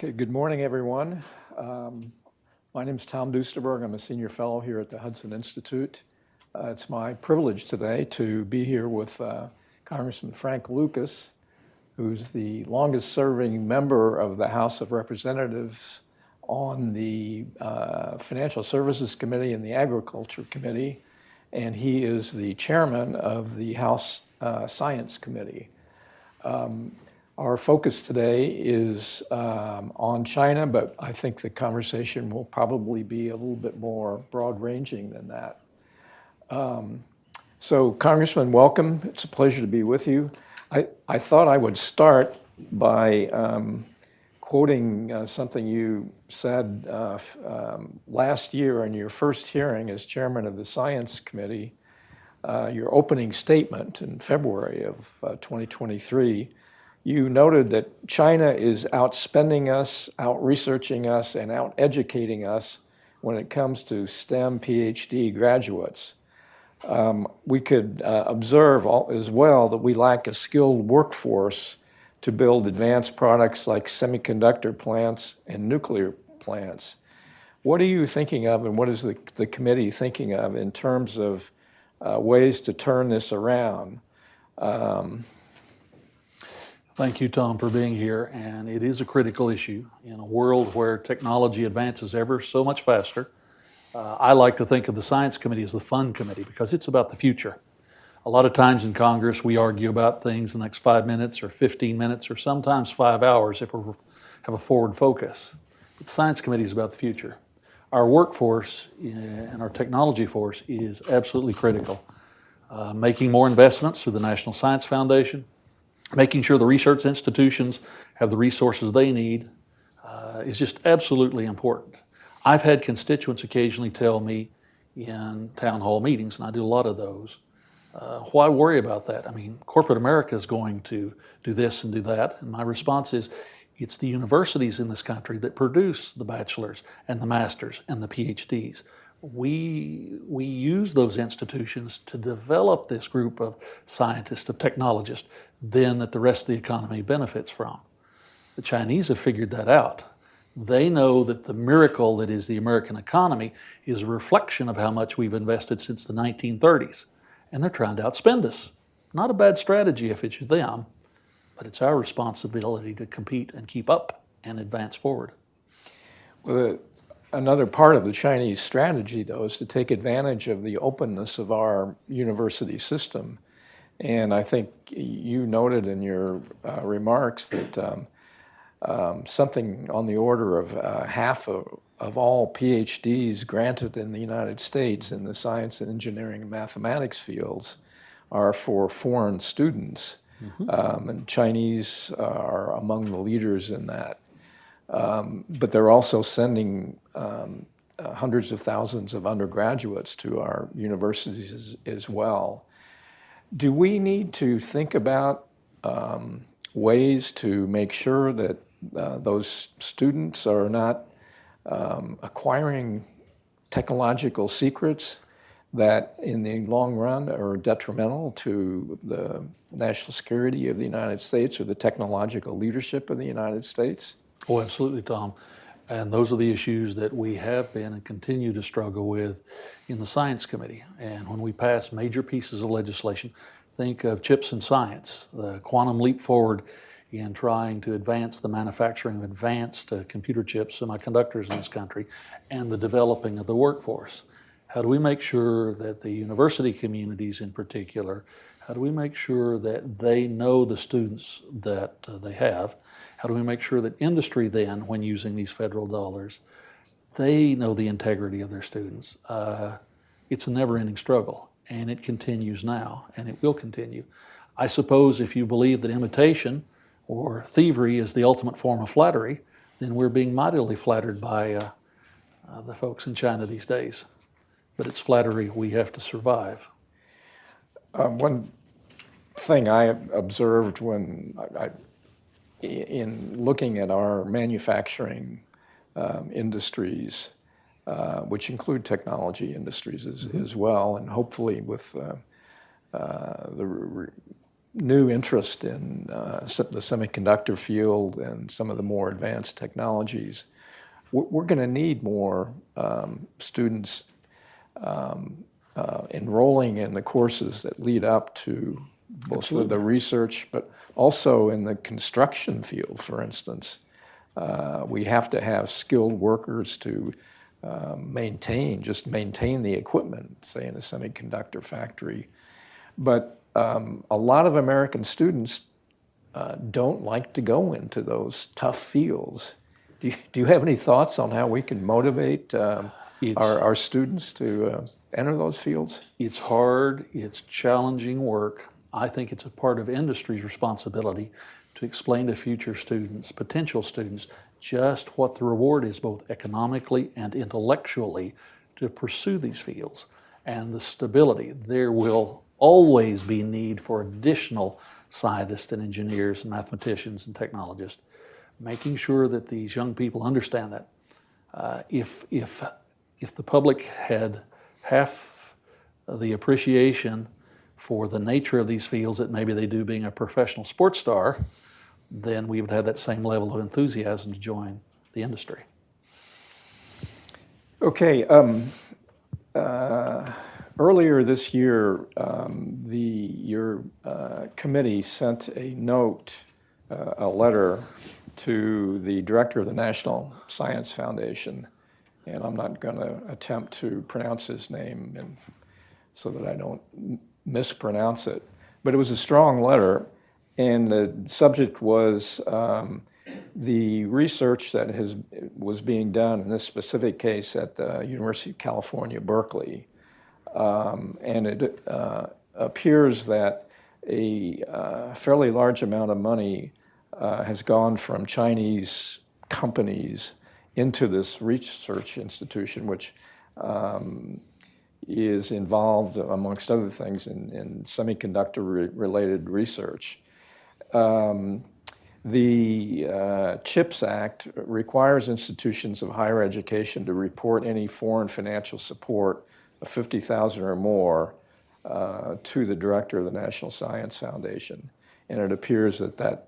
Okay, good morning, everyone. My name is Tom Duesterberg. I'm a senior fellow here at the Hudson Institute. It's my privilege today to be here with Congressman Frank Lucas, who's the longest-serving member of the House of Representatives on the Financial Services Committee and the Agriculture Committee, and he is the chairman of the House Science Committee. Our focus today is on China, but I think the conversation will probably be a little bit more broad-ranging than that. So, Congressman, welcome. It's a pleasure to be with you. I thought I would start by quoting something you said last year in your first hearing as chairman of the Science Committee, your opening statement in February of 2023. You noted that China is outspending us, out-researching us, and out-educating us when it comes to STEM PhD graduates. We could observe as well that we lack a skilled workforce to build advanced products like semiconductor plants and nuclear plants. What are you thinking of, and what is the committee thinking of in terms of ways to turn this around? Thank you, Tom, for being here, and it is a critical issue in a world where technology advances ever so much faster. I like to think of the Science Committee as the fun committee because it's about the future. A lot of times in Congress, we argue about things the next 5 minutes or 15 minutes or sometimes 5 hours if we have a forward focus. But the Science Committee is about the future. Our workforce and our technology force is absolutely critical. Making more investments through the National Science Foundation, making sure the research institutions have the resources they need is just absolutely important. I've had constituents occasionally tell me in town hall meetings, and I do a lot of those, why worry about that? I mean, corporate America is going to do this and do that. And my response is, it's the universities in this country that produce the bachelors and the masters and the PhDs. We use those institutions to develop this group of scientists, of technologists, then that the rest of the economy benefits from. The Chinese have figured that out. They know that the miracle that is the American economy is a reflection of how much we've invested since the 1930s, and they're trying to outspend us. Not a bad strategy if it's them, but it's our responsibility to compete and keep up and advance forward. Well, another part of the Chinese strategy, though, is to take advantage of the openness of our university system. And I think you noted in your remarks that something on the order of half of all PhDs granted in the United States in the science and engineering and mathematics fields are for foreign students. Mm-hmm. And Chinese are among the leaders in that. But they're also sending hundreds of thousands of undergraduates to our universities as well. Do we need to think about ways to make sure that those students are not acquiring technological secrets that in the long run are detrimental to the national security of the United States or the technological leadership of the United States? Oh, absolutely, Tom. And those are the issues that we have been and continue to struggle with in the Science Committee. And when we pass major pieces of legislation, think of chips and science, the quantum leap forward in trying to advance the manufacturing of advanced computer chips, semiconductors in this country, and the developing of the workforce. How do we make sure that the university communities in particular, how do we make sure that they know the students that they have? How do we make sure that industry then, when using these federal dollars, they know the integrity of their students? It's a never-ending struggle, and it continues now, and it will continue. I suppose if you believe that imitation or thievery is the ultimate form of flattery, then we're being mightily flattered by the folks in China these days. But it's flattery we have to survive. One thing I observed in looking at our manufacturing industries, which include technology industries as well, and hopefully with the new interest in the semiconductor field and some of the more advanced technologies, we're going to need more students enrolling in the courses that lead up to both the research, but also in the construction field, for instance. We have to have skilled workers to maintain the equipment, say in a semiconductor factory. But a lot of American students don't like to go into those tough fields. Do you have any thoughts on how we can motivate our students to enter those fields? It's hard, it's challenging work. I think it's a part of industry's responsibility to explain to future students, potential students, just what the reward is both economically and intellectually to pursue these fields and the stability. There will always be need for additional scientists and engineers and mathematicians and technologists, making sure that these young people understand that. If the public had half the appreciation for the nature of these fields that maybe they do being a professional sports star, then we would have that same level of enthusiasm to join the industry. Okay. Earlier this year, your committee sent a note, a letter to the director of the National Science Foundation, and I'm not going to attempt to pronounce his name so that I don't mispronounce it. But it was a strong letter, and the subject was the research that was being done in this specific case at the University of California, Berkeley. And it appears that a fairly large amount of money has gone from Chinese companies into this research institution, which is involved, amongst other things, in semiconductor-related research. The CHIPS Act requires institutions of higher education to report any foreign financial support of $50,000 or more to the director of the National Science Foundation. And it appears that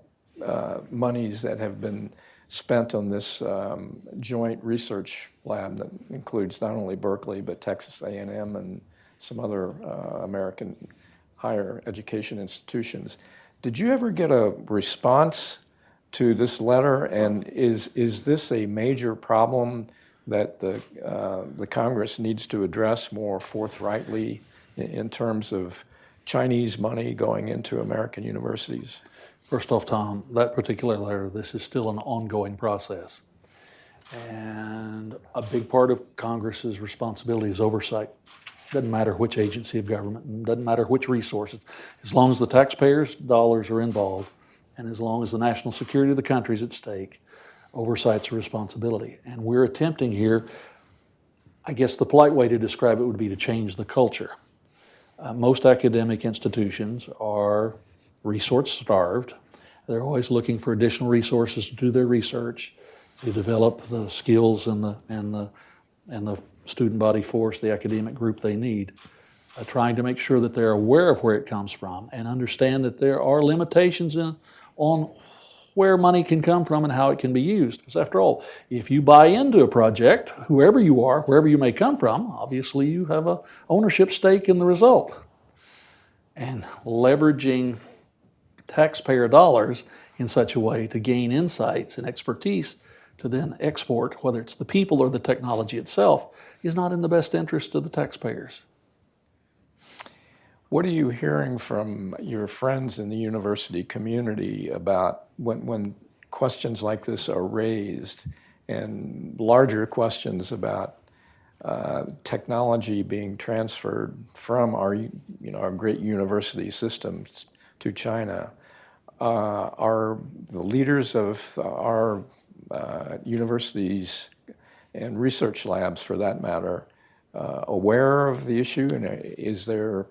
monies that have been spent on this joint research lab that includes not only Berkeley, but Texas A&M and some other American higher education institutions. Did you ever get a response to this letter? And is this a major problem that the Congress needs to address more forthrightly in terms of Chinese money going into American universities? First off, Tom, that particular letter, this is still an ongoing process. And a big part of Congress's responsibility is oversight. Doesn't matter which agency of government, doesn't matter which resources. As long as the taxpayers' dollars are involved, and as long as the national security of the country is at stake, oversight's a responsibility. And we're attempting here, I guess the polite way to describe it would be to change the culture. Most academic institutions are resource-starved. They're always looking for additional resources to do their research, to develop the skills and the student body force, the academic group they need, trying to make sure that they're aware of where it comes from and understand that there are limitations on where money can come from and how it can be used. Because after all, if you buy into a project, whoever you are, wherever you may come from, obviously you have an ownership stake in the result. And leveraging taxpayer dollars in such a way to gain insights and expertise to then export, whether it's the people or the technology itself, is not in the best interest of the taxpayers. What are you hearing from your friends in the university community about when questions like this are raised and larger questions about technology being transferred from our great university systems to China? Are the leaders of our universities and research labs, for that matter, aware of the issue? And is there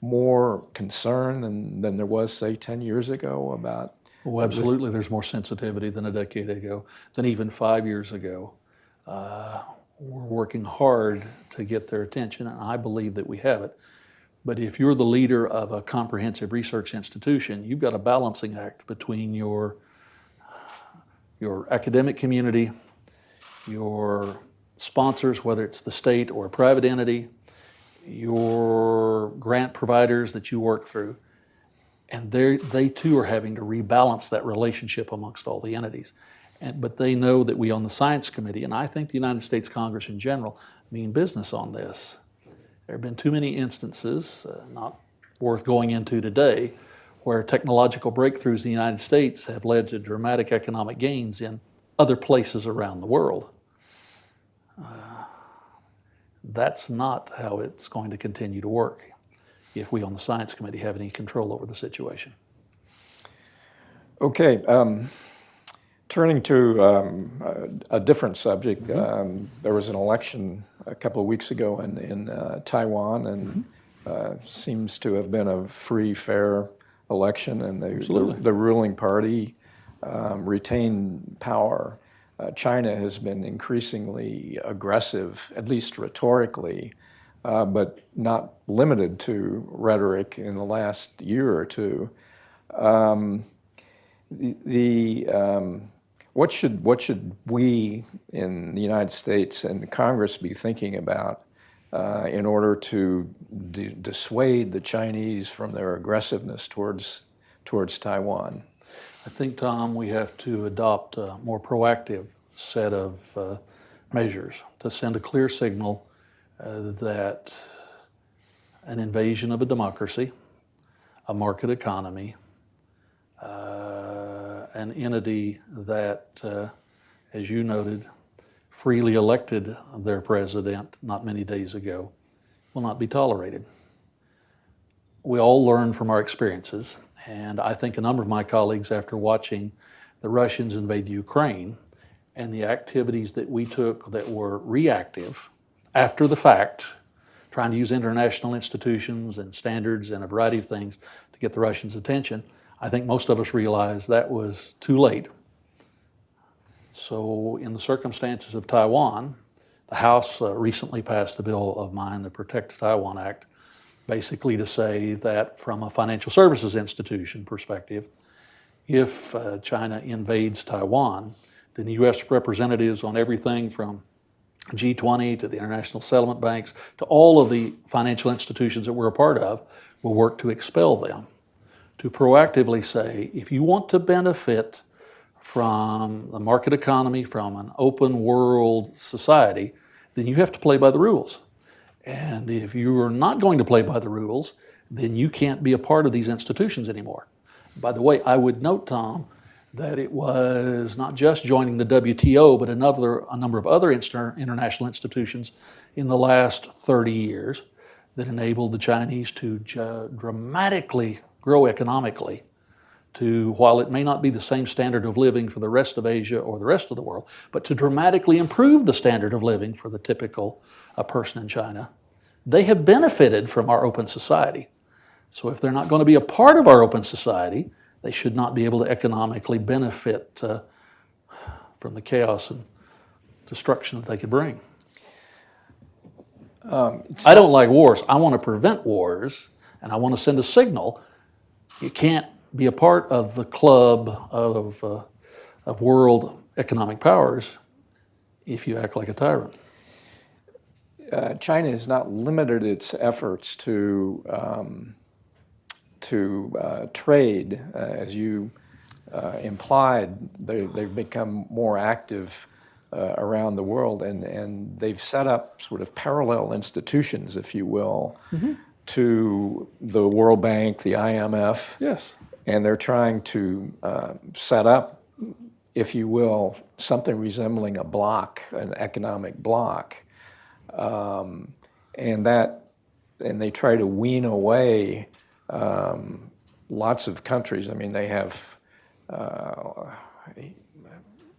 more concern than there was, say, 10 years ago about? Well, absolutely. There's more sensitivity than a decade ago, than even 5 years ago. We're working hard to get their attention, and I believe that we have it. But if you're the leader of a comprehensive research institution, you've got a balancing act between your academic community, your sponsors, whether it's the state or a private entity, your grant providers that you work through, and they too are having to rebalance that relationship amongst all the entities. But they know that we on the Science Committee, and I think the United States Congress in general, mean business on this. There have been too many instances, not worth going into today, where technological breakthroughs in the United States have led to dramatic economic gains in other places around the world. That's not how it's going to continue to work if we on the Science Committee have any control over the situation. Okay, turning to a different subject, there was an election a couple of weeks ago in Taiwan, and seems to have been a free, fair election, and the ruling party retained power. China has been increasingly aggressive, at least rhetorically, but not limited to rhetoric in the last year or two. What should we in the United States and the Congress be thinking about in order to dissuade the Chinese from their aggressiveness towards Taiwan? I think, Tom, we have to adopt a more proactive set of measures to send a clear signal that an invasion of a democracy, a market economy, an entity that, as you noted, freely elected their president not many days ago, will not be tolerated. We all learn from our experiences, and I think a number of my colleagues, after watching the Russians invade Ukraine and the activities that we took that were reactive after the fact, trying to use international institutions and standards and a variety of things to get the Russians' attention, I think most of us realized that was too late. So in the circumstances of Taiwan, the House recently passed a bill of mine, the Protect Taiwan Act, basically to say that from a financial services institution perspective, if China invades Taiwan, then the U.S. representatives on everything from G20 to the international settlement banks to all of the financial institutions that we're a part of will work to expel them. To proactively say, if you want to benefit from the market economy, from an open world society, then you have to play by the rules. And if you are not going to play by the rules, then you can't be a part of these institutions anymore. By the way, I would note, Tom, that it was not just joining the WTO, but a number of other international institutions in the last 30 years that enabled the Chinese to dramatically grow economically to, while it may not be the same standard of living for the rest of Asia or the rest of the world, but to dramatically improve the standard of living for the typical person in China. They have benefited from our open society. So if they're not going to be a part of our open society, they should not be able to economically benefit from the chaos and destruction that they could bring. I don't like wars. I want to prevent wars, and I want to send a signal. You can't be a part of the club of world economic powers if you act like a tyrant. China has not limited its efforts to trade, as you implied. They've become more active around the world, and they've set up sort of parallel institutions, if you will, to the World Bank, the IMF. Yes. And they're trying to set up, if you will, something resembling a bloc, an economic bloc. And they try to wean away lots of countries. I mean, they have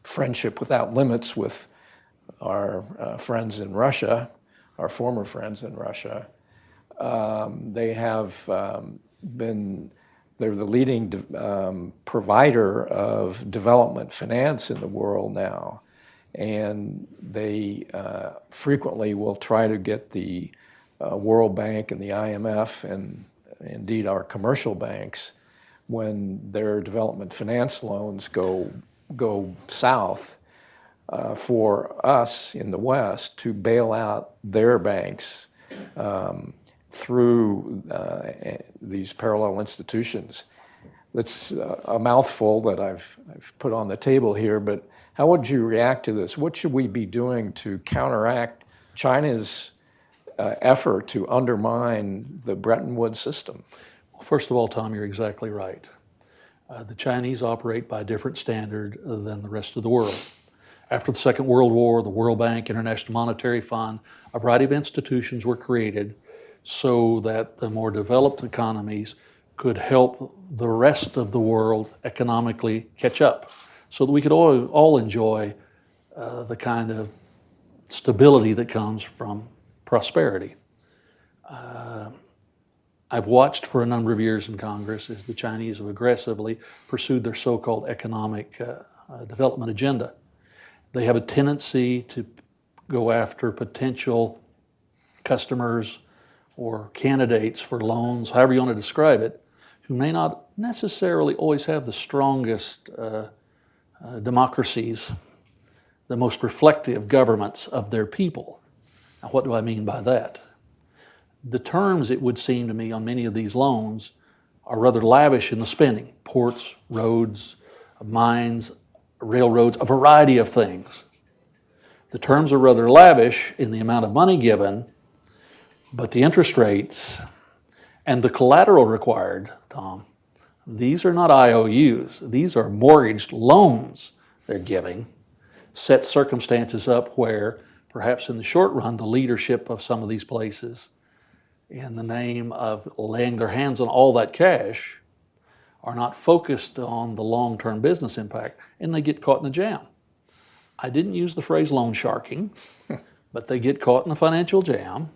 friendship without limits with our friends in Russia, our former friends in Russia. They have they're the leading provider of development finance in the world now. And they frequently will try to get the World Bank and the IMF, and indeed our commercial banks, when their development finance loans go south, for us in the West to bail out their banks through these parallel institutions. That's a mouthful that I've put on the table here, but how would you react to this? What should we be doing to counteract China's effort to undermine the Bretton Woods system? Well, first of all, Tom, you're exactly right. The Chinese operate by a different standard than the rest of the world. After the Second World War, the World Bank, International Monetary Fund, a variety of institutions were created so that the more developed economies could help the rest of the world economically catch up, so that we could all enjoy the kind of stability that comes from prosperity. I've watched for a number of years in Congress as the Chinese have aggressively pursued their so-called economic development agenda. They have a tendency to go after potential customers or candidates for loans, however you want to describe it, who may not necessarily always have the strongest democracies, the most reflective governments of their people. Now, what do I mean by that? The terms, it would seem to me, on many of these loans are rather lavish in the spending. Ports, roads, mines, railroads, a variety of things. The terms are rather lavish in the amount of money given, but the interest rates and the collateral required, Tom, these are not IOUs. These are mortgaged loans they're giving, set circumstances up where perhaps in the short run, the leadership of some of these places, in the name of laying their hands on all that cash, are not focused on the long-term business impact, and they get caught in a jam. I didn't use the phrase loan sharking, but they get caught in a financial jam.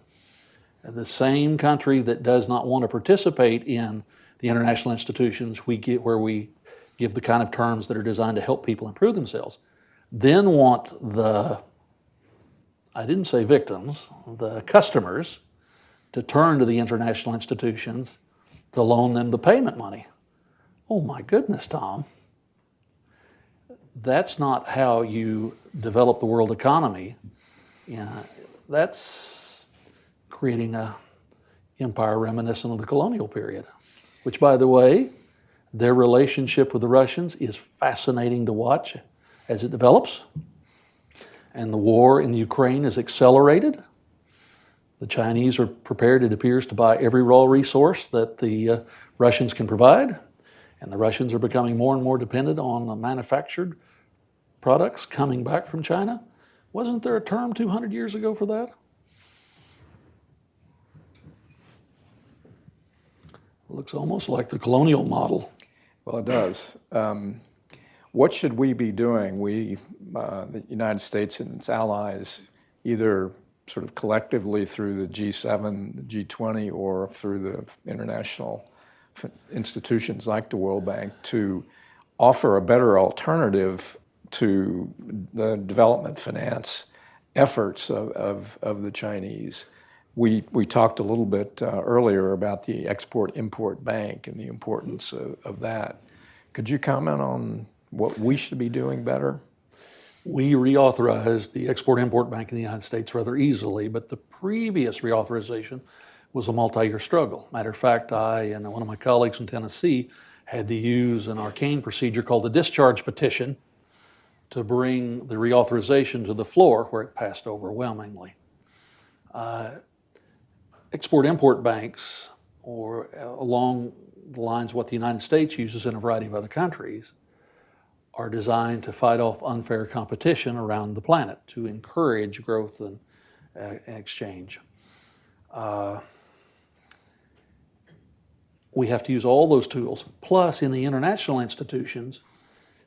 The same country that does not want to participate in the international institutions where we give the kind of terms that are designed to help people improve themselves, then want the, I didn't say victims, the customers, to turn to the international institutions to loan them the payment money. Oh my goodness, Tom. That's not how you develop the world economy. That's creating an empire reminiscent of the colonial period, which, by the way, their relationship with the Russians is fascinating to watch as it develops. And the war in Ukraine is accelerated. The Chinese are prepared, it appears, to buy every raw resource that the Russians can provide. And the Russians are becoming more and more dependent on the manufactured products coming back from China. Wasn't there a term 200 years ago for that? Looks almost like the colonial model. Well, it does. What should we be doing, the United States and its allies, either sort of collectively through the G7, the G20, or through the international institutions like the World Bank, to offer a better alternative to the development finance efforts of the Chinese? We talked a little bit earlier about the Export-Import Bank and the importance of that. Could you comment on what we should be doing better? We reauthorized the Export-Import Bank in the United States rather easily, but the previous reauthorization was a multi-year struggle. Matter of fact, I and one of my colleagues from Tennessee had to use an arcane procedure called the discharge petition to bring the reauthorization to the floor, where it passed overwhelmingly. Export-import banks, or along the lines of what the United States uses in a variety of other countries, are designed to fight off unfair competition around the planet, to encourage growth and exchange. We have to use all those tools. Plus, in the international institutions,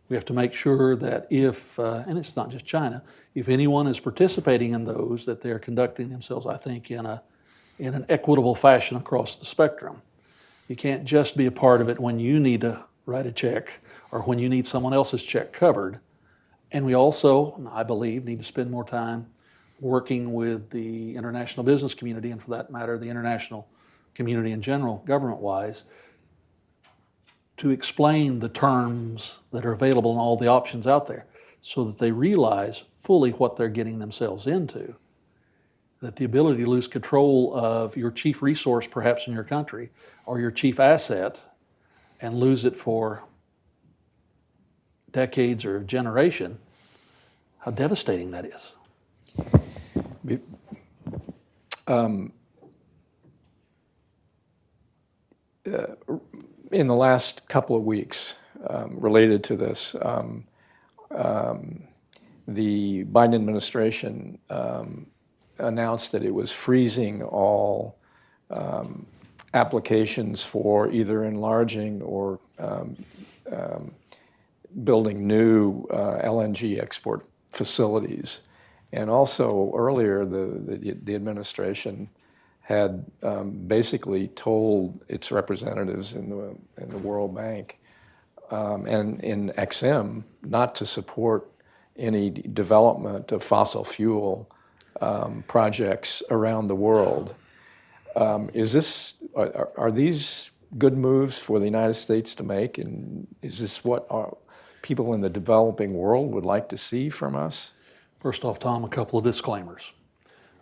we have to make sure that if, and it's not just China, if anyone is participating in those, that they're conducting themselves, I think, in an equitable fashion across the spectrum. You can't just be a part of it when you need to write a check or when you need someone else's check covered. And we also, I believe, need to spend more time working with the international business community, and for that matter, the international community in general, government-wise, to explain the terms that are available and all the options out there so that they realize fully what they're getting themselves into. That the ability to lose control of your chief resource, perhaps in your country, or your chief asset, and lose it for decades or a generation, how devastating that is. In the last couple of weeks, related to this, the Biden administration announced that it was freezing all applications for either enlarging or building new LNG export facilities. And also earlier, the administration had basically told its representatives in the World Bank and in XM not to support any development of fossil fuel projects around the world. Are these good moves for the United States to make, and is this what our people in the developing world would like to see from us? First off, Tom, a couple of disclaimers.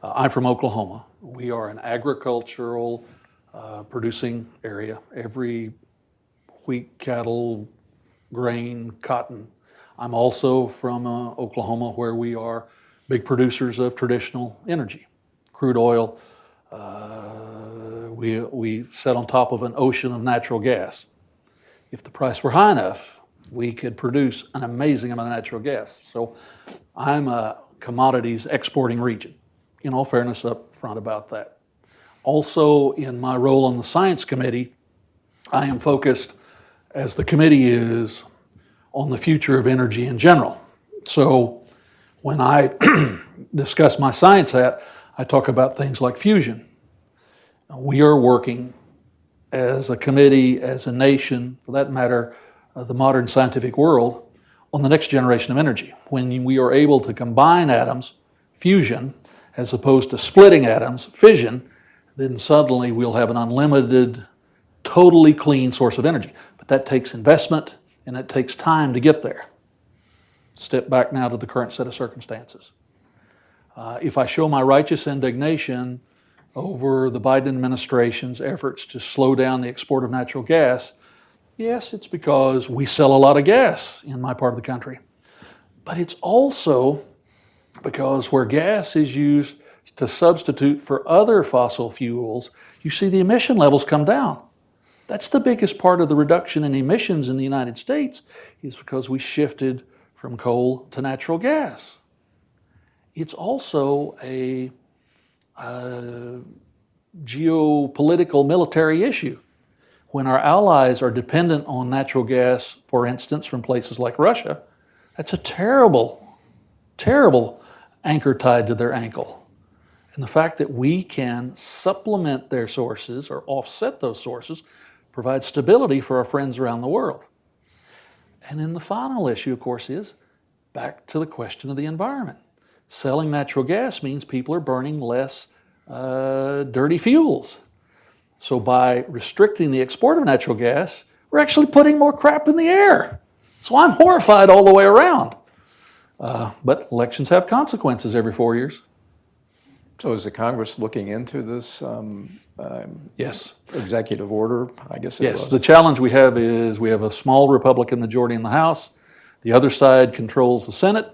I'm from Oklahoma. We are an agricultural producing area. Every wheat, cattle, grain, cotton. I'm also from Oklahoma, where we are big producers of traditional energy, crude oil. We sit on top of an ocean of natural gas. If the price were high enough, we could produce an amazing amount of natural gas. So I'm a commodities exporting region. In all fairness up front about that. Also, in my role on the Science Committee, I am focused, as the committee is, on the future of energy in general. So when I discuss my science hat, I talk about things like fusion. We are working as a committee, as a nation, for that matter, the modern scientific world, on the next generation of energy. When we are able to combine atoms, fusion, as opposed to splitting atoms, fission, then suddenly we'll have an unlimited, totally clean source of energy. But that takes investment, and it takes time to get there. Step back now to the current set of circumstances. If I show my righteous indignation over the Biden administration's efforts to slow down the export of natural gas, yes, it's because we sell a lot of gas in my part of the country. But it's also because where gas is used to substitute for other fossil fuels, you see the emission levels come down. That's the biggest part of the reduction in emissions in the United States, is because we shifted from coal to natural gas. It's also a geopolitical military issue. When our allies are dependent on natural gas, for instance, from places like Russia, that's a terrible, terrible anchor tied to their ankle. And the fact that we can supplement their sources or offset those sources provides stability for our friends around the world. And then the final issue, of course, is back to the question of the environment. Selling natural gas means people are burning less dirty fuels. So by restricting the export of natural gas, we're actually putting more crap in the air. So I'm horrified all the way around. But elections have consequences every 4 years. So is the Congress looking into this Yes. executive order? I guess it was. Yes. The challenge we have is we have a small Republican majority in the House. The other side controls the Senate,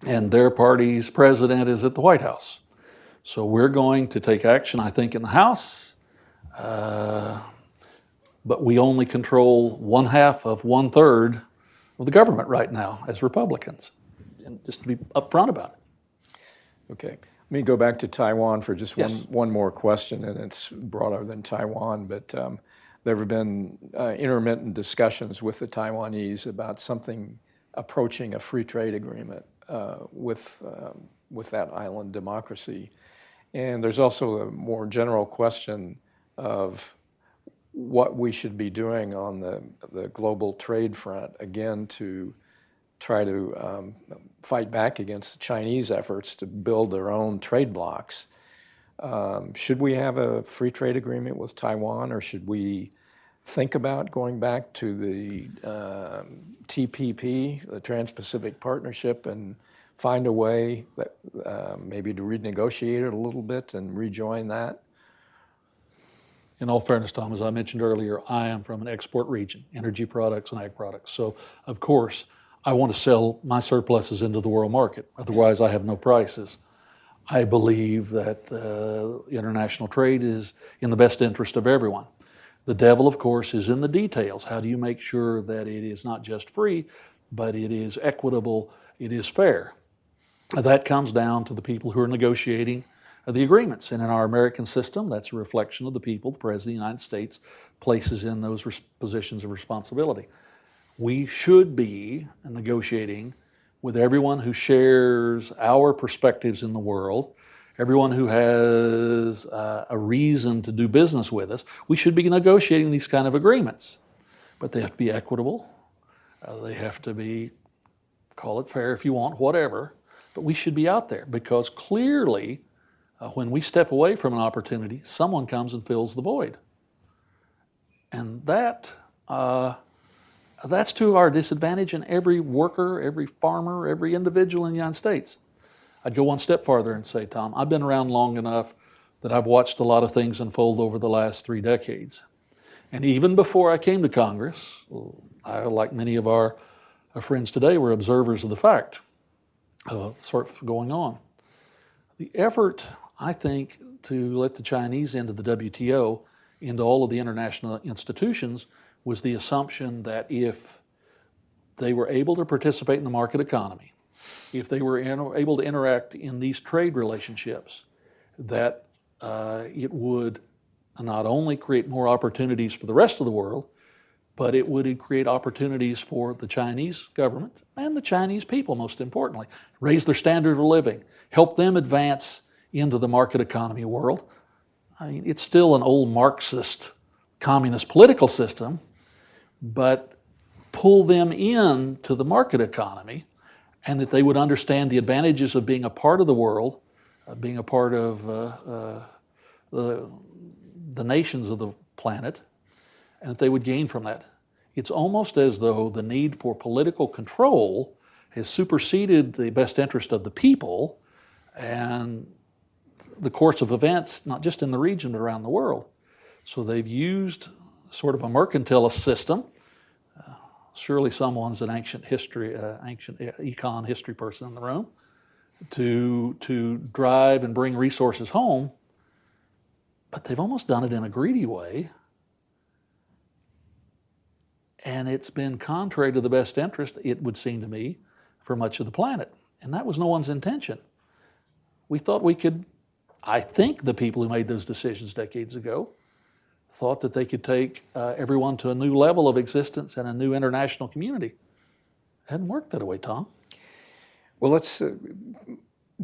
and their party's president is at the White House. So we're going to take action, I think, in the House, but we only control 1/2 of 1/3 of the government right now as Republicans. And just to be upfront about it. Okay. Let me go back to Taiwan for just Yes. one more question, and it's broader than Taiwan, but there have been intermittent discussions with the Taiwanese about something approaching a free trade agreement with that island democracy. And there's also a more general question of what we should be doing on the global trade front, again, to try to fight back against the Chinese efforts to build their own trade blocs. Should we have a free trade agreement with Taiwan, or should we think about going back to the TPP, the Trans-Pacific Partnership, and find a way that maybe to renegotiate it a little bit and rejoin that? In all fairness, Tom, as I mentioned earlier, I am from an export region, energy products and ag products. So, of course, I want to sell my surpluses into the world market. Otherwise, I have no prices. I believe that international trade is in the best interest of everyone. The devil, of course, is in the details. How do you make sure that it is not just free, but it is equitable, it is fair? That comes down to the people who are negotiating the agreements. And in our American system, that's a reflection of the people the President of the United States places in those positions of responsibility. We should be negotiating with everyone who shares our perspectives in the world, everyone who has a reason to do business with us. We should be negotiating these kind of agreements, but they have to be equitable. They have to be, call it fair if you want, whatever, but we should be out there because clearly when we step away from an opportunity, someone comes and fills the void. And that's to our disadvantage, and every worker, every farmer, every individual in the United States. I'd go one step farther and say, Tom, I've been around long enough that I've watched a lot of things unfold over the last 3 decades. And even before I came to Congress, I, like many of our friends today, were observers of the fact sort of going on. The effort, I think, to let the Chinese into the WTO, into all of the international institutions, was the assumption that if they were able to participate in the market economy, if they were able to interact in these trade relationships, that it would not only create more opportunities for the rest of the world, but it would create opportunities for the Chinese government and the Chinese people, most importantly, raise their standard of living, help them advance into the market economy world. I mean, it's still an old Marxist communist political system, but pull them into the market economy, and that they would understand the advantages of being a part of the world, being a part of the nations of the planet, and that they would gain from that. It's almost as though the need for political control has superseded the best interest of the people and the course of events, not just in the region, but around the world. So they've used sort of a mercantilist system. Surely someone's an ancient econ history person in the room, to drive and bring resources home, but they've almost done it in a greedy way. And it's been contrary to the best interest, it would seem to me, for much of the planet. And that was no one's intention. We thought we could, I think the people who made those decisions decades ago thought that they could take everyone to a new level of existence and a new international community. It hadn't worked that way, Tom. Well, let's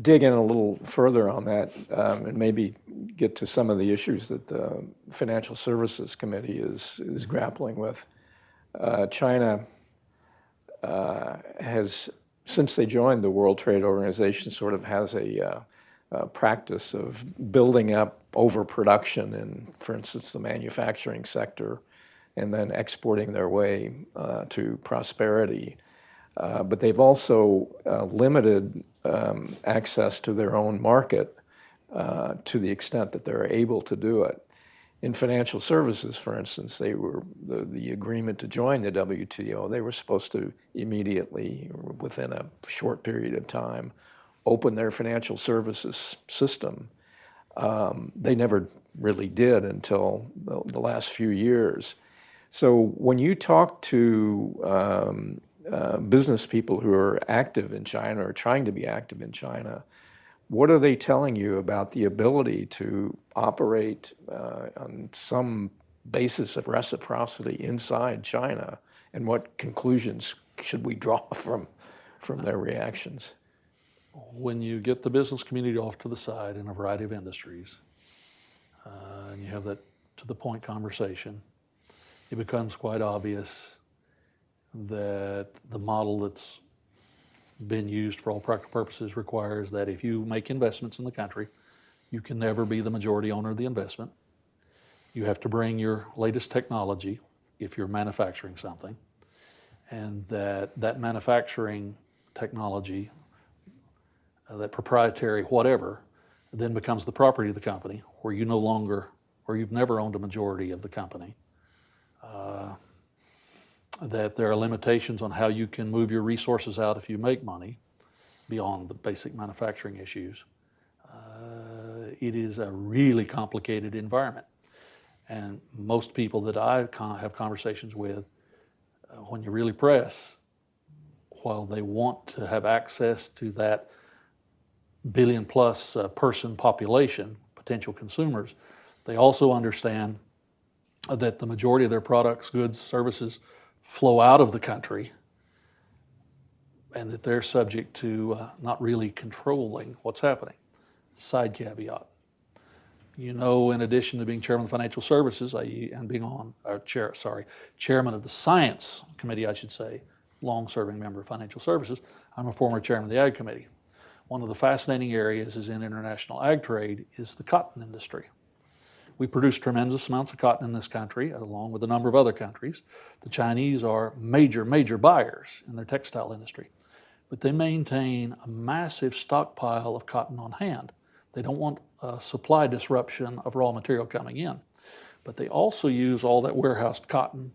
dig in a little further on that and maybe get to some of the issues that the Financial Services Committee is grappling with. China has, since they joined the World Trade Organization, sort of has a practice of building up overproduction in, for instance, the manufacturing sector, and then exporting their way to prosperity. But they've also limited access to their own market to the extent that they're able to do it. In financial services, for instance, they were the agreement to join the WTO, they were supposed to immediately, within a short period of time, open their financial services system. They never really did until the last few years. So when you talk to business people who are active in China or trying to be active in China, what are they telling you about the ability to operate on some basis of reciprocity inside China, and what conclusions should we draw from their reactions? When you get the business community off to the side in a variety of industries, and you have that to-the-point conversation, it becomes quite obvious that the model that's been used for all practical purposes, requires that if you make investments in the country, you can never be the majority owner of the investment. You have to bring your latest technology if you're manufacturing something, and that manufacturing technology, that proprietary whatever, then becomes the property of the company, where you no longer, or you've never owned a majority of the company. That there are limitations on how you can move your resources out if you make money beyond the basic manufacturing issues. It is a really complicated environment. And most people that I have conversations with, when you really press, while they want to have access to that billion plus person population, potential consumers, they also understand that the majority of their products, goods, services flow out of the country, and that they're subject to not really controlling what's happening. Side caveat. You know, in addition to being chairman of the Financial Services, and being chairman of the Science Committee, I should say, long-serving member of Financial Services, I'm a former chairman of the Ag Committee. One of the fascinating areas is in international ag trade is the cotton industry. We produce tremendous amounts of cotton in this country, along with a number of other countries. The Chinese are major, major buyers in their textile industry, but they maintain a massive stockpile of cotton on hand. They don't want a supply disruption of raw material coming in, but they also use all that warehoused cotton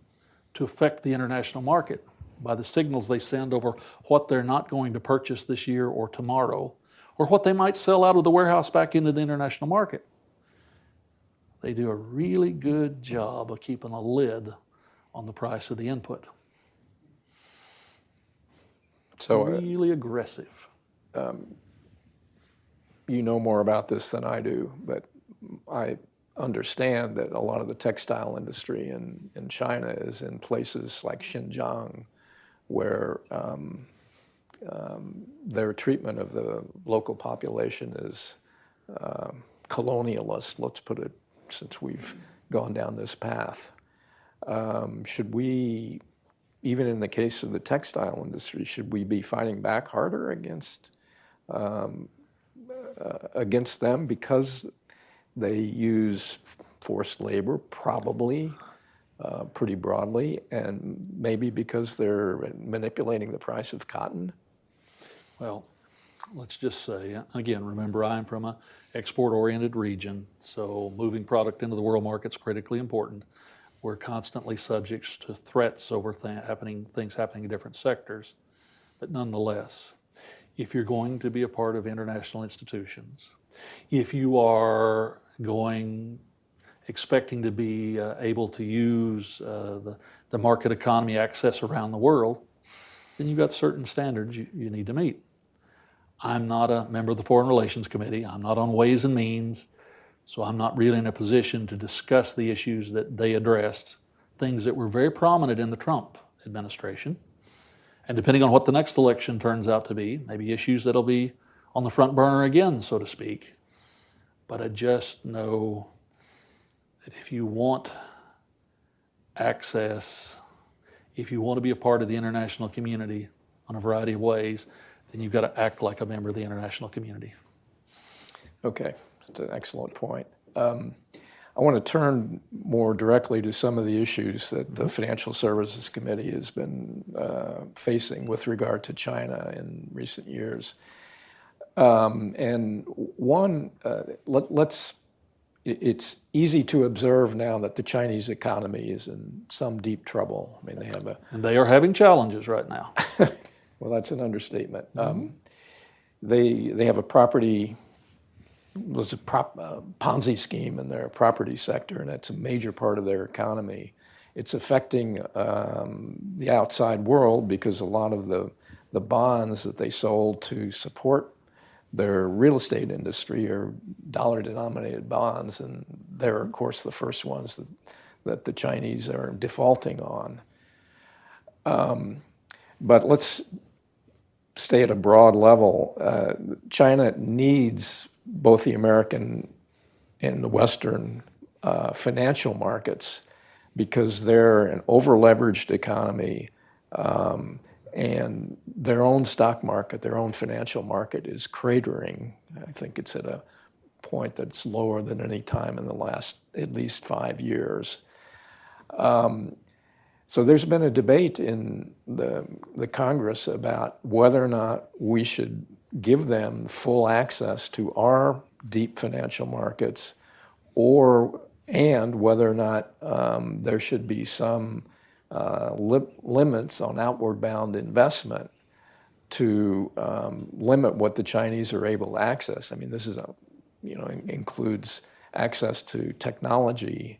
to affect the international market by the signals they send over what they're not going to purchase this year or tomorrow, or what they might sell out of the warehouse back into the international market. They do a really good job of keeping a lid on the price of the input. So really aggressive. You know more about this than I do, but I understand that a lot of the textile industry in China is in places like Xinjiang, where their treatment of the local population is colonialist, let's put it, since we've gone down this path. Should we, even in the case of the textile industry, should we be fighting back harder against them because they use forced labor, probably pretty broadly, and maybe because they're manipulating the price of cotton? Well, let's just say, again, remember I'm from an export-oriented region, so moving product into the world market is critically important. We're constantly subject to threats over things happening in different sectors. But nonetheless, if you're going to be a part of international institutions, if you are expecting to be able to use the market economy access around the world, then you've got certain standards you need to meet. I'm not a member of the Foreign Relations Committee. I'm not on Ways and Means, so I'm not really in a position to discuss the issues that they addressed, things that were very prominent in the Trump administration. And depending on what the next election turns out to be, maybe issues that'll be on the front burner again, so to speak. But I just know that if you want access, if you want to be a part of the international community on a variety of ways, then you've got to act like a member of the international community. Okay, that's an excellent point. I want to turn more directly to some of the issues that the Financial Services Committee has been facing with regard to China in recent years. And one, it's easy to observe now that the Chinese economy is in some deep trouble. I mean, and they are having challenges right now. Well, that's an understatement. They have a Ponzi scheme in their property sector, and that's a major part of their economy. It's affecting the outside world because a lot of the bonds that they sold to support their real estate industry are dollar-denominated bonds, and they're, of course, the first ones that the Chinese are defaulting on. But let's stay at a broad level. China needs both the American and the Western financial markets because they're an over-leveraged economy, and their own stock market, their own financial market is cratering. I think it's at a point that's lower than any time in the last at least 5 years. So there's been a debate in the Congress about whether or not we should give them full access to our deep financial markets, and whether or not there should be some limits on outward bound investment to limit what the Chinese are able to access. I mean, this is includes access to technology.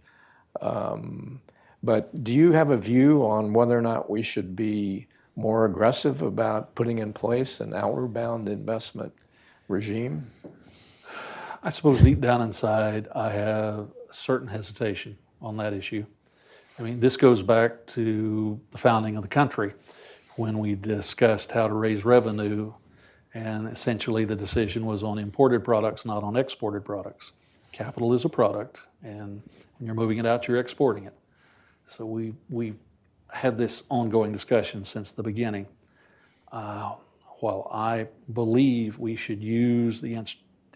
But do you have a view on whether or not we should be more aggressive about putting in place an outward bound investment regime? I suppose deep down inside, I have a certain hesitation on that issue. I mean, this goes back to the founding of the country when we discussed how to raise revenue, and essentially the decision was on imported products, not on exported products. Capital is a product, and you're moving it out, you're exporting it. So we've had this ongoing discussion since the beginning. While I believe we should use the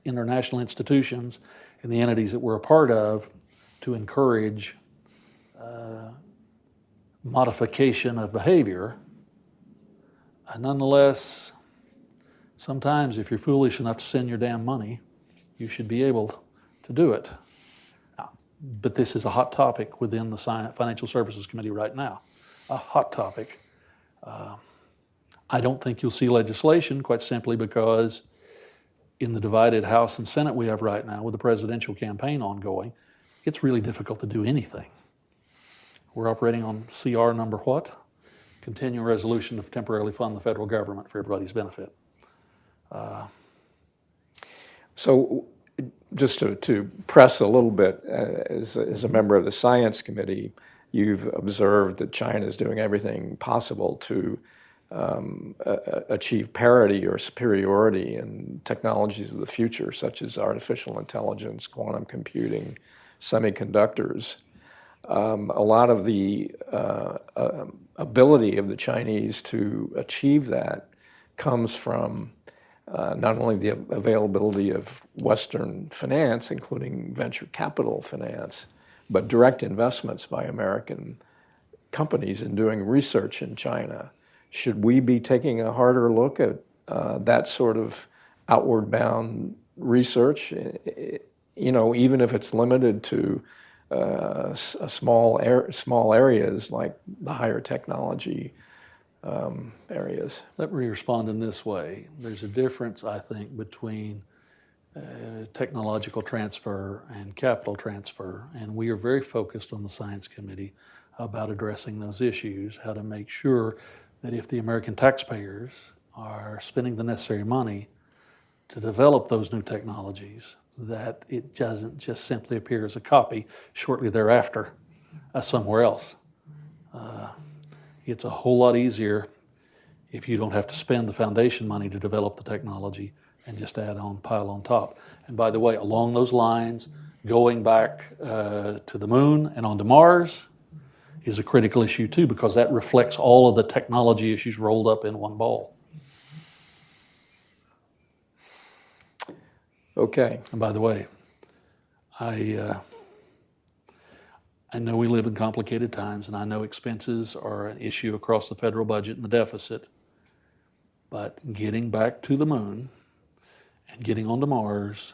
international institutions and the entities that we're a part of to encourage modification of behavior, nonetheless, sometimes if you're foolish enough to send your damn money, you should be able to do it. But this is a hot topic within the Financial Services Committee right now, a hot topic. I don't think you'll see legislation, quite simply because in the divided House and Senate we have right now with the presidential campaign ongoing, it's really difficult to do anything. We're operating on CR number what? Continuing resolution to temporarily fund the federal government for everybody's benefit. So just to press a little bit, as a member of the Science Committee, you've observed that China is doing everything possible to achieve parity or superiority in technologies of the future, such as artificial intelligence, quantum computing, semiconductors. A lot of the ability of the Chinese to achieve that comes from not only the availability of Western finance, including venture capital finance, but direct investments by American companies in doing research in China. Should we be taking a harder look at that sort of outward bound research, even if it's limited to small areas like the higher technology areas? Let me respond in this way. There's a difference, I think, between technological transfer and capital transfer, and we are very focused on the Science Committee about addressing those issues, how to make sure that if the American taxpayers are spending the necessary money to develop those new technologies, that it doesn't just simply appear as a copy shortly thereafter somewhere else. It's a whole lot easier if you don't have to spend the foundation money to develop the technology and just pile on top. And by the way, along those lines, going back to the moon and onto Mars is a critical issue too, because that reflects all of the technology issues rolled up in one ball. Okay. And by the way, I know we live in complicated times, and I know expenses are an issue across the federal budget and the deficit, but getting back to the moon and getting onto Mars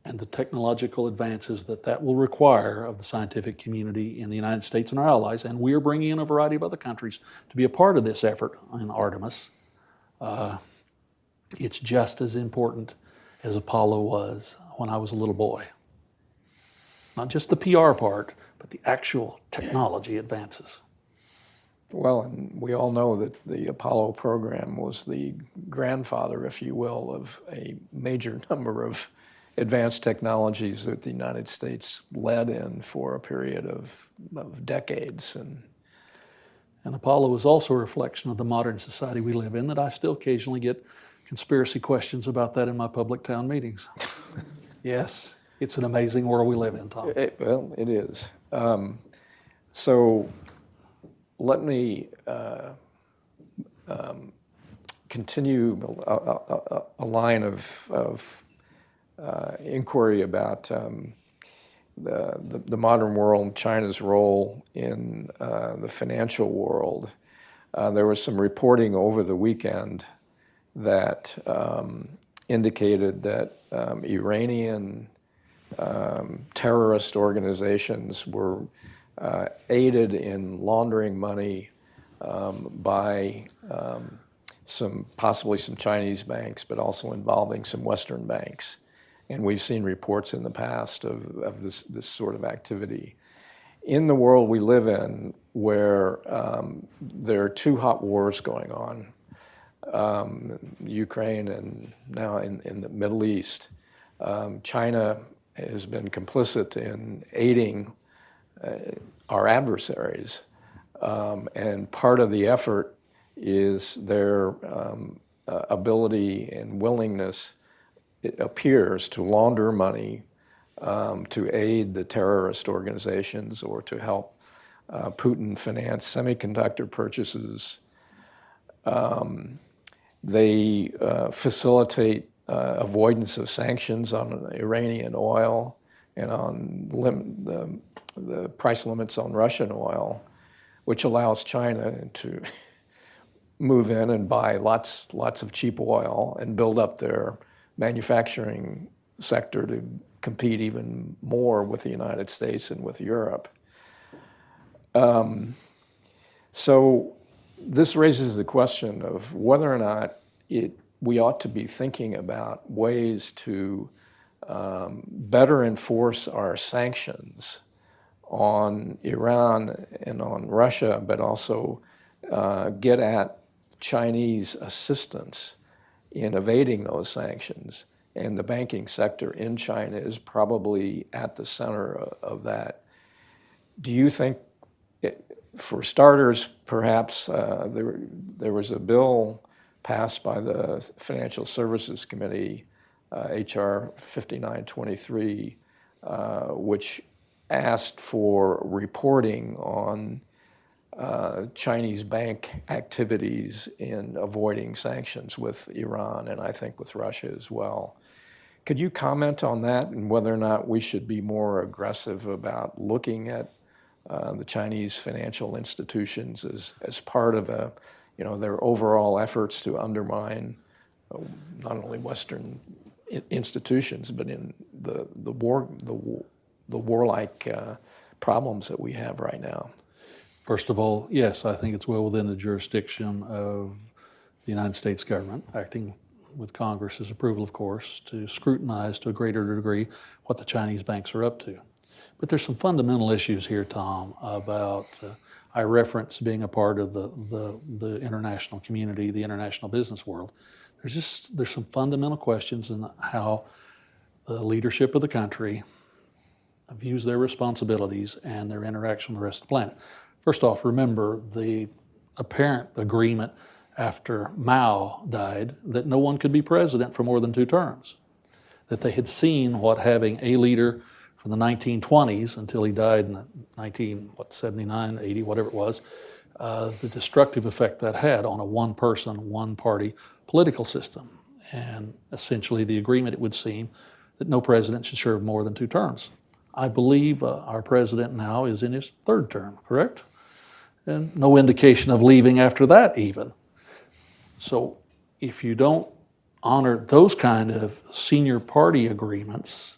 and the technological advances that will require of the scientific community in the United States and our allies, and we are bringing in a variety of other countries to be a part of this effort in Artemis. It's just as important as Apollo was when I was a little boy. Not just the PR part, but the actual technology advances. Well, and we all know that the Apollo program was the grandfather, if you will, of a major number of advanced technologies that the United States led in for a period of decades. And Apollo is also a reflection of the modern society we live in, that I still occasionally get conspiracy questions about that in my public town meetings. Yes, it's an amazing world we live in, Tom. Well, it is. So let me continue a line of inquiry about the modern world, China's role in the financial world. There was some reporting over the weekend that indicated that Iranian terrorist organizations were aided in laundering money by possibly some Chinese banks, but also involving some Western banks. And we've seen reports in the past of this sort of activity. In the world we live in, where there are two hot wars going on, Ukraine and now in the Middle East, China has been complicit in aiding our adversaries. And part of the effort is their ability and willingness, it appears, to launder money to aid the terrorist organizations or to help Putin finance semiconductor purchases. They facilitate avoidance of sanctions on Iranian oil and on the price limits on Russian oil, which allows China to move in and buy lots of cheap oil and build up their manufacturing sector to compete even more with the United States and with Europe. So this raises the question of whether or not we ought to be thinking about ways to better enforce our sanctions on Iran and on Russia, but also get at Chinese assistance in evading those sanctions. And the banking sector in China is probably at the center of that. Do you think, for starters, perhaps there was a bill passed by the Financial Services Committee, HR 5923, which asked for reporting on Chinese bank activities in avoiding sanctions with Iran and I think with Russia as well. Could you comment on that and whether or not we should be more aggressive about looking at the Chinese financial institutions as part of their overall efforts to undermine not only Western institutions, but in the warlike problems that we have right now? First of all, yes, I think it's well within the jurisdiction of the United States government, acting with Congress's approval, of course, to scrutinize to a greater degree what the Chinese banks are up to. But there's some fundamental issues here, Tom, about I reference being a part of the international community, the international business world. There's some fundamental questions in how the leadership of the country views their responsibilities and their interaction with the rest of the planet. First off, remember the apparent agreement after Mao died that no one could be president for more than 2 terms, that they had seen what having a leader from the 1920s until he died in 79, 80, whatever it was, the destructive effect that had on a one-person, one-party political system. And essentially the agreement, it would seem, that no president should serve more than 2 terms. I believe our president now is in his 3rd term, correct? And no indication of leaving after that even. So if you don't honor those kind of senior party agreements,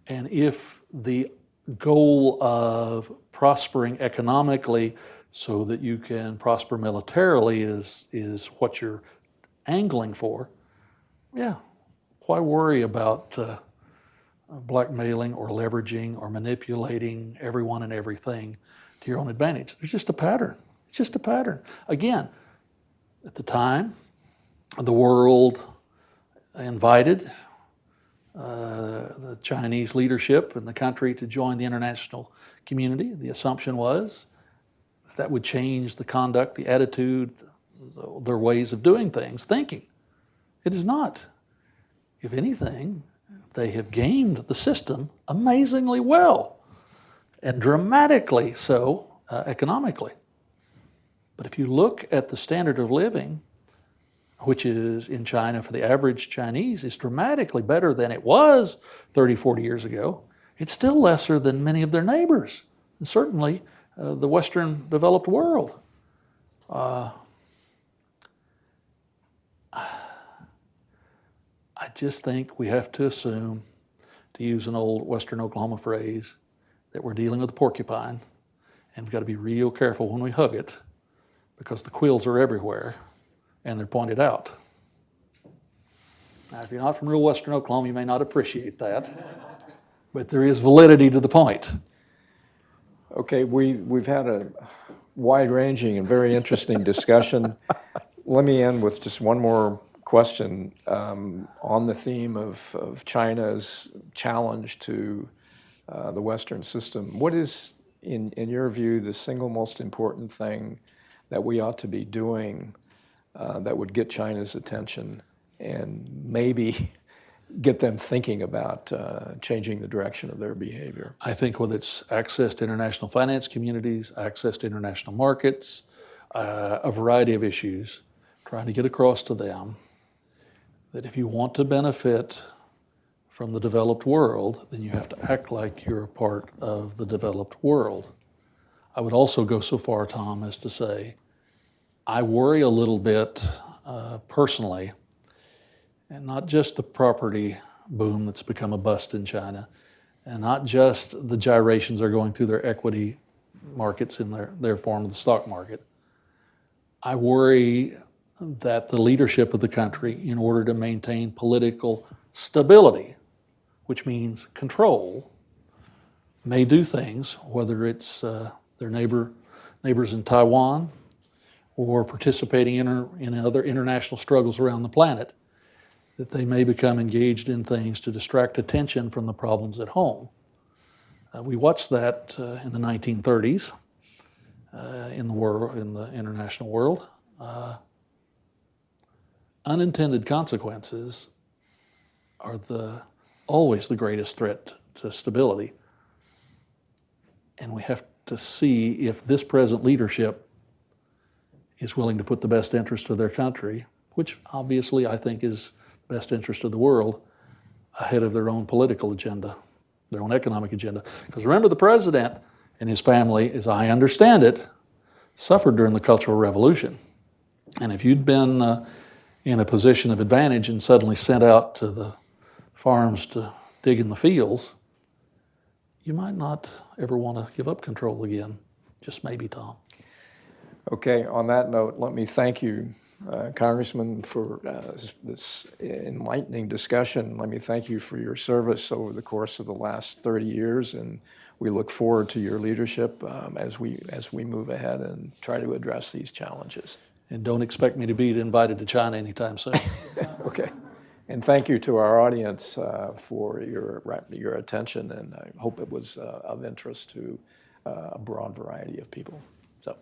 and if the goal of prospering economically so that you can prosper militarily is what you're angling for, yeah, why worry about blackmailing or leveraging or manipulating everyone and everything to your own advantage? There's just a pattern. It's just a pattern. Again, at the time, the world invited the Chinese leadership and the country to join the international community. The assumption was that would change the conduct, the attitude, their ways of doing things, thinking. It is not. If anything, they have gamed the system amazingly well and dramatically so economically. But if you look at the standard of living, which is in China for the average Chinese, is dramatically better than it was 30, 40 years ago, it's still lesser than many of their neighbors, and certainly the Western developed world. I just think we have to assume, to use an old Western Oklahoma phrase, that we're dealing with a porcupine, and we've got to be real careful when we hug it, because the quills are everywhere, and they're pointed out. Now, if you're not from real Western Oklahoma, you may not appreciate that, but there is validity to the point. Okay, we've had a wide-ranging and very interesting discussion. Let me end with just one more question on the theme of China's challenge to the Western system. What is, in your view, the single most important thing that we ought to be doing that would get China's attention and maybe get them thinking about changing the direction of their behavior? I think whether it's access to international finance communities, access to international markets, a variety of issues, trying to get across to them that if you want to benefit from the developed world, then you have to act like you're a part of the developed world. I would also go so far, Tom, as to say, I worry a little bit personally, and not just the property boom that's become a bust in China, and not just the gyrations they're going through their equity markets in their form of the stock market. I worry that the leadership of the country, in order to maintain political stability, which means control, may do things, whether it's their neighbors in Taiwan or participating in other international struggles around the planet, that they may become engaged in things to distract attention from the problems at home. We watched that in the 1930s in the international world. Unintended consequences are always the greatest threat to stability. And we have to see if this present leadership is willing to put the best interest of their country, which obviously I think is best interest of the world, ahead of their own political agenda, their own economic agenda. Because remember, the president and his family, as I understand it, suffered during the Cultural Revolution. And if you'd been in a position of advantage and suddenly sent out to the farms to dig in the fields, you might not ever want to give up control again. Just maybe, Tom. Okay, on that note, let me thank you, Congressman, for this enlightening discussion. Let me thank you for your service over the course of the last 30 years, and we look forward to your leadership as we move ahead and try to address these challenges. And don't expect me to be invited to China anytime soon. Okay. And thank you to our audience for your attention, and I hope it was of interest to a broad variety of people. So,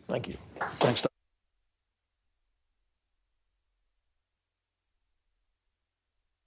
thank you. Thanks, Tom.